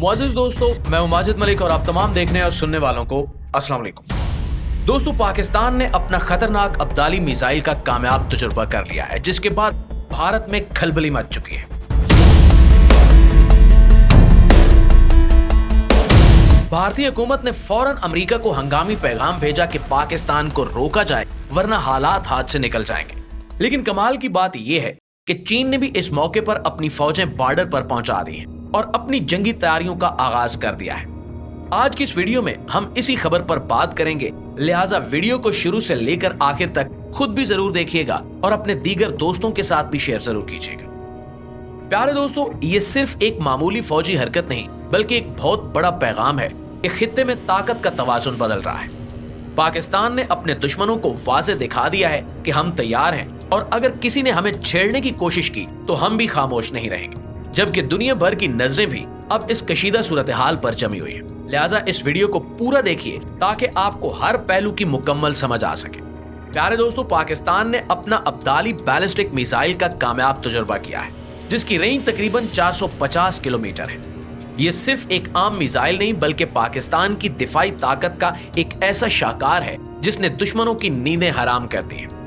मुअज़्ज़िज़ दोस्तों, मैं हूं माजिद मलिक और आप तमाम देखने और सुनने वालों को अस्सलाम वालेकुम। दोस्तों, पाकिस्तान ने अपना खतरनाक अब्दाली मिसाइल का कामयाब तजुर्बा कर लिया है, जिसके बाद भारत में खलबली मच चुकी है। भारतीय हुकूमत ने फौरन अमेरिका को हंगामी पैगाम भेजा कि पाकिस्तान को रोका जाए, वरना हालात हाथ से निकल जाएंगे। लेकिन कमाल की बात यह है कि चीन ने भी इस मौके पर अपनी फौजें बॉर्डर पर पहुंचा दी हैं और अपनी जंगी तैयारियों का आगाज कर दिया है। आज की इस वीडियो में हम इसी खबर पर बात करेंगे, लिहाजा वीडियो को शुरू से लेकर आखिर तक खुद भी जरूर देखिएगा और अपने दीगर दोस्तों के साथ भी शेयर जरूर कीजिएगा। प्यारे दोस्तों, ये सिर्फ एक मामूली फौजी हरकत नहीं बल्कि एक बहुत बड़ा पैगाम है कि खित्ते में ताकत का तवाजुन बदल रहा है। पाकिस्तान ने अपने दुश्मनों को वाज़े दिखा दिया है कि हम तैयार हैं और अगर किसी ने हमें छेड़ने की कोशिश की तो हम भी खामोश नहीं रहेंगे, जबकि दुनिया भर की नजरें भी अब इस कशीदा सूरत हाल पर जमी हुई है। लिहाजा इस वीडियो को पूरा देखिए ताकि आपको हर पहलू की मुकम्मल समझ आ सके। प्यारे दोस्तों, पाकिस्तान ने अपना अब्दाली बैलिस्टिक मिसाइल का कामयाब तजुर्बा किया है, जिसकी रेंज तकरीबन 450 किलोमीटर है। ये सिर्फ एक आम मिसाइल नहीं बल्कि पाकिस्तान की दिफाई ताकत का एक ऐसा शाहकार है जिसने दुश्मनों की नींदें हराम कर दी हैं।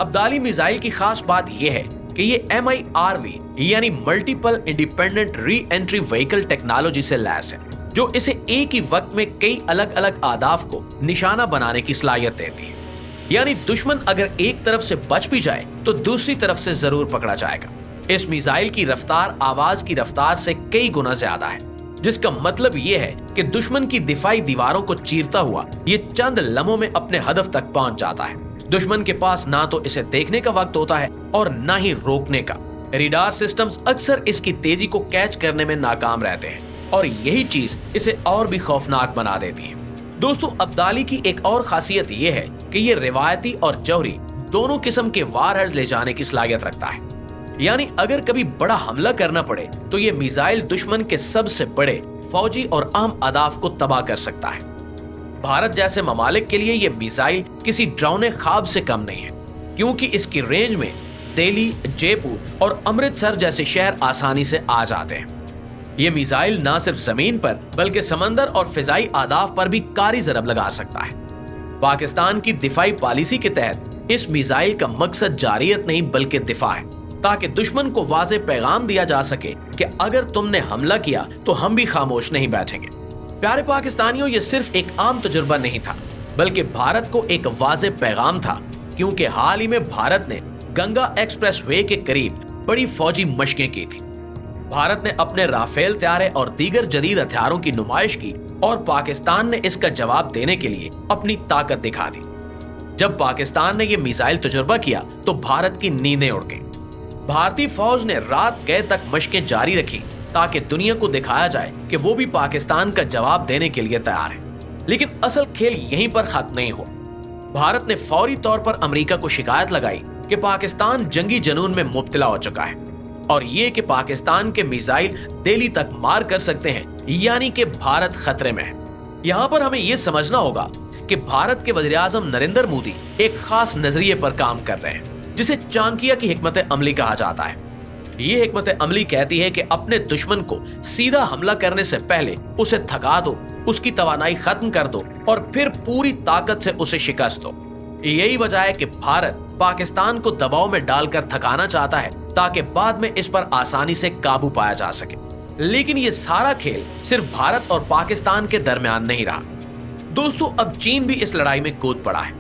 अब्दाली मिसाइल की खास बात यह है कि ये MIRV यानी multiple independent re entry vehicle technology से लैस है, जो इसे एक ही वक्त में कई अलग अलग आदाफ को निशाना बनाने की सलाहियत देती है। यानी दुश्मन अगर एक तरफ से बच भी जाए तो दूसरी तरफ से जरूर पकड़ा जाएगा। इस मिसाइल की रफ्तार आवाज की रफ्तार से कई गुना ज्यादा है, जिसका मतलब ये है कि दुश्मन की दिफाई दीवारों को चीरता हुआ ये चंद लम्हों में अपने हदफ तक पहुंच जाता है। दुश्मन के पास ना तो इसे देखने का वक्त होता है और ना ही रोकने का। रेडार सिस्टम्स अक्सर इसकी तेजी को कैच करने में नाकाम रहते हैं और यही चीज इसे और भी खौफनाक बना देती है। दोस्तों, अब्दाली की एक और खासियत ये है कि ये रिवायती और जौहरी दोनों किस्म के वारहेड्स ले जाने की सलाहियत रखता है। यानी अगर कभी बड़ा हमला करना पड़े तो ये मिसाइल दुश्मन के सबसे बड़े फौजी और अहम अदाफ को तबाह कर सकता है। भारत जैसे ममालिक के लिए ये मिसाइल किसी डरावने ख्वाब से कम नहीं है, क्योंकि इसकी रेंज में दिल्ली, जयपुर और अमृतसर जैसे शहर आसानी से आ जाते हैं। ये मिसाइल न सिर्फ जमीन पर बल्कि समंदर और फिजाई आदाफ पर भी कारी जरब लगा सकता है। पाकिस्तान की दिफाई पॉलिसी के तहत इस मिसाइल का मकसद जारियत नहीं बल्कि दिफा है, ताकि दुश्मन को वाज़े पैगाम दिया जा सके कि अगर तुमने हमला किया तो हम भी खामोश नहीं बैठेंगे। प्यारे पाकिस्तानियों, ये सिर्फ एक आम तजुर्बा नहीं था बल्कि भारत को एक वाज़े पैगाम था, क्योंकि हाल ही में भारत ने गंगा एक्सप्रेस वे के करीब बड़ी फौजी मशकें की थी। भारत ने अपने राफेल तैयारे और दीगर जदीद हथियारों की नुमाइश की और पाकिस्तान ने इसका जवाब देने के लिए अपनी ताकत दिखा दी। जब पाकिस्तान ने यह मिसाइल तजुर्बा किया तो भारत की नींदें उड़ गईं। भारतीय फौज ने रात गए तक मशकें जारी रखी ताकि दुनिया को दिखाया जाए कि वो भी पाकिस्तान का जवाब देने के लिए तैयार है। लेकिन असल खेल यहीं पर खत्म नहीं हुआ। भारत ने फौरी तौर पर अमेरिका को शिकायत लगाई कि पाकिस्तान जंगी जुनून में मुब्तला हो चुका है और ये कि पाकिस्तान के मिसाइल दिल्ली तक मार कर सकते हैं, यानी कि भारत खतरे में है। यहाँ पर हमें यह समझना होगा कि भारत के वज़ीर-ए-आज़म नरेंद्र मोदी एक खास नजरिए पर काम कर रहे हैं, जिसे चाणक्य की हिकमत अमली कहा जाता है। ये हिकमत अमली कहती है कि अपने दुश्मन को सीधा हमला करने से पहले उसे थका दो, उसकी तवानाई खत्म कर दो और फिर पूरी ताकत से उसे शिकस्त दो। यही वजह है कि भारत पाकिस्तान को दबाव में डालकर थकाना चाहता है ताकि बाद में इस पर आसानी से काबू पाया जा सके। लेकिन ये सारा खेल सिर्फ भारत और पाकिस्तान के दरमियान नहीं रहा। दोस्तों, अब चीन भी इस लड़ाई में कूद पड़ा है।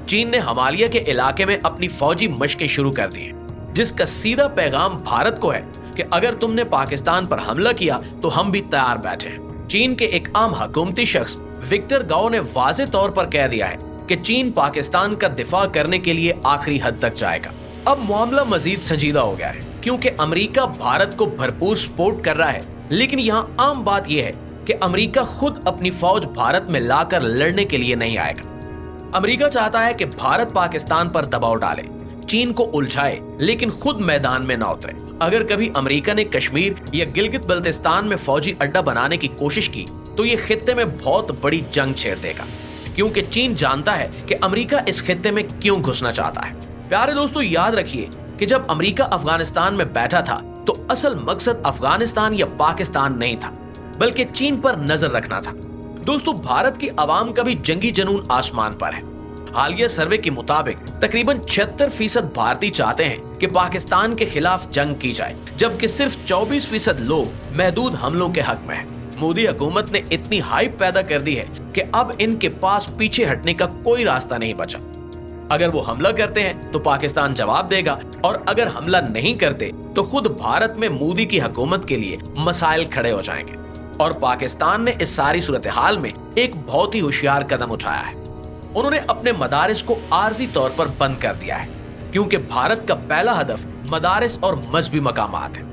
चीन ने हिमालय के इलाके में अपनी फौजी मशकें शुरू कर दी हैं, जिसका सीधा पैगाम भारत को है कि अगर तुमने पाकिस्तान पर हमला किया तो हम भी तैयार बैठे हैं। चीन के एक आम हुकूमती शख्स विक्टर गाओ ने वाज़े तौर पर कह दिया है कि चीन पाकिस्तान का दिफा करने के लिए आखिरी हद तक जाएगा। अब मामला मजीद संजीदा हो गया है, क्योंकि अमेरिका भारत को भरपूर सपोर्ट कर रहा है। लेकिन यहाँ आम बात यह है कि अमेरिका खुद अपनी फौज भारत में लाकर लड़ने के लिए नहीं आएगा। अमेरिका चाहता है कि भारत पाकिस्तान पर दबाव डाले, चीन को उलझाए, लेकिन खुद मैदान में न उतरे। अगर कभी अमेरिका ने कश्मीर या गिलगित बल्तिस्तान में फौजी अड्डा बनाने की कोशिश की तो ये खित्ते में बहुत बड़ी जंग छेड़ देगा, क्योंकि चीन जानता है कि अमेरिका इस खित्ते में क्यों घुसना चाहता है। प्यारे दोस्तों, याद रखिए कि जब अमेरिका अफगानिस्तान में बैठा था तो असल मकसद अफगानिस्तान या पाकिस्तान नहीं था, बल्कि चीन पर नजर रखना था। दोस्तों, भारत की आवाम का भी जंगी जुनून आसमान पर है। हालिया सर्वे के मुताबिक तकरीबन 76% भारतीय चाहते हैं कि पाकिस्तान के खिलाफ जंग की जाए, जबकि सिर्फ 24% लोग महदूद हमलों के हक में हैं। मोदी हुकूमत ने इतनी हाइप पैदा कर दी है कि अब इनके पास पीछे हटने का कोई रास्ता नहीं बचा। अगर वो हमला करते हैं तो पाकिस्तान जवाब देगा, और अगर हमला नहीं करते तो खुद भारत में मोदी की हुकूमत के लिए मसाइल खड़े हो जाएंगे। और पाकिस्तान ने इस सारी सूरत हाल में एक बहुत ही होशियार कदम उठाया है। उन्होंने अपने मदारिस को आर्जी तौर पर बंद कर दिया है, क्योंकि भारत का पहला हदफ मदारिस और मजहबी मकामात है।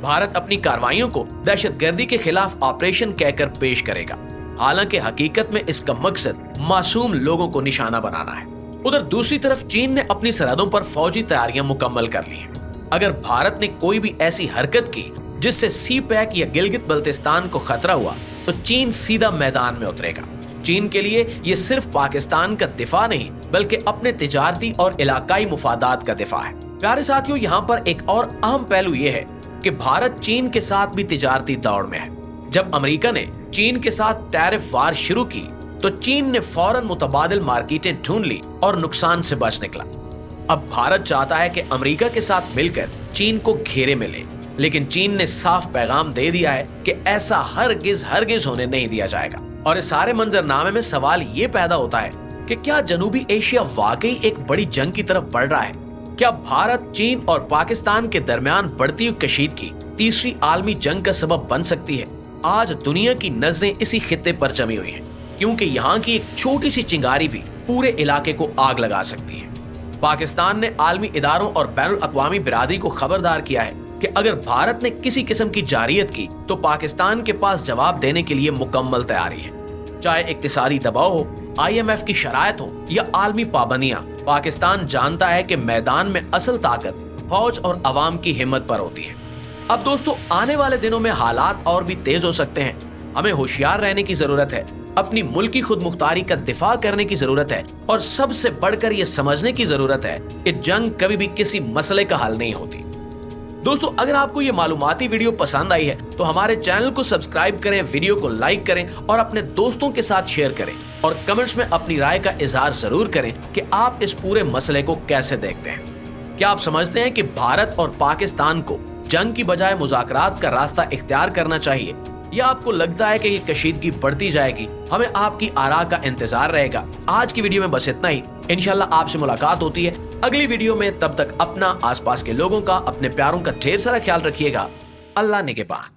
भारत अपनी कार्रवाइयों को दहशतगर्दी के खिलाफ ऑपरेशन कहकर पेश करेगा, हालांकि हकीकत में इसका मकसद मासूम लोगों को निशाना बनाना है। उधर दूसरी तरफ चीन ने अपनी सरहदों पर फौजी तैयारियां मुकम्मल कर ली हैं। अगर भारत ने कोई भी ऐसी हरकत की जिससे सी पैक या गिलगित बल्तिस्तान को खतरा हुआ, तो चीन सीधा मैदान में उतरेगा। चीन के लिए ये सिर्फ पाकिस्तान का दिफा नहीं, बल्कि अपने तिजारती और इलाकाई मुफादात का दिफा है। प्यारे साथियों, यहाँ पर एक और अहम पहलू ये है कि भारत चीन के साथ भी तिजारती दौड़ में है। जब अमेरिका ने चीन के साथ टैरिफ वार शुरू की तो चीन ने फौरन मुतबादिल मार्केटें ढूंढ ली और नुकसान से बच निकला। अब भारत चाहता है कि अमेरिका के साथ मिलकर चीन को घेरे में ले, लेकिन चीन ने साफ पैगाम दे दिया है कि ऐसा हरगिज होने नहीं दिया जाएगा। और इस सारे मंजरनामे में सवाल ये पैदा होता है कि क्या जनूबी एशिया वाकई एक बड़ी जंग की तरफ बढ़ रहा है? क्या भारत, चीन और पाकिस्तान के दरमियान बढ़ती हुई कशीदगी तीसरी आलमी जंग का सबब बन सकती है? आज दुनिया की नजरें इसी खित्ते पर जमी हुई हैं, क्योंकि यहाँ की एक छोटी सी चिंगारी भी पूरे इलाके को आग लगा सकती है। पाकिस्तान ने आलमी इदारों और बैनुल अक़वामी बिरादरी को खबरदार किया है कि अगर भारत ने किसी किस्म की जारियत की तो पाकिस्तान के पास जवाब देने के लिए मुकम्मल तैयारी है। चाहे इक्तिसादी दबाव हो, IMF की शरायत हो या आलमी पाबंदियां, पाकिस्तान जानता है कि मैदान में असल ताकत फौज और अवाम की हिम्मत पर होती है। अब दोस्तों, आने वाले दिनों में हालात और भी तेज हो सकते हैं। हमें होशियार रहने की जरूरत है, अपनी मुल्की खुद मुख्तारी का दिफा करने की जरूरत है, और सबसे बढ़कर यह समझने की जरूरत है कि जंग कभी भी किसी मसले का हल नहीं होती। दोस्तों, अगर आपको ये मालूमाती वीडियो पसंद आई है तो हमारे चैनल को सब्सक्राइब करें, वीडियो को लाइक करें और अपने दोस्तों के साथ शेयर करें, और कमेंट्स में अपनी राय का इजहार जरूर करें कि आप इस पूरे मसले को कैसे देखते हैं। क्या आप समझते हैं कि भारत और पाकिस्तान को जंग की बजाय मुज़ाकरात का रास्ता इख्तियार करना चाहिए, या आपको लगता है कि ये कशीदगी बढ़ती जाएगी? हमें आपकी आरा का इंतजार रहेगा। आज की वीडियो में बस इतना ही। इंशाल्लाह आपसे मुलाकात होती है अगली वीडियो में। तब तक अपना, आसपास के लोगों का, अपने प्यारों का ढेर सारा ख्याल रखिएगा। अल्लाह निगहबान।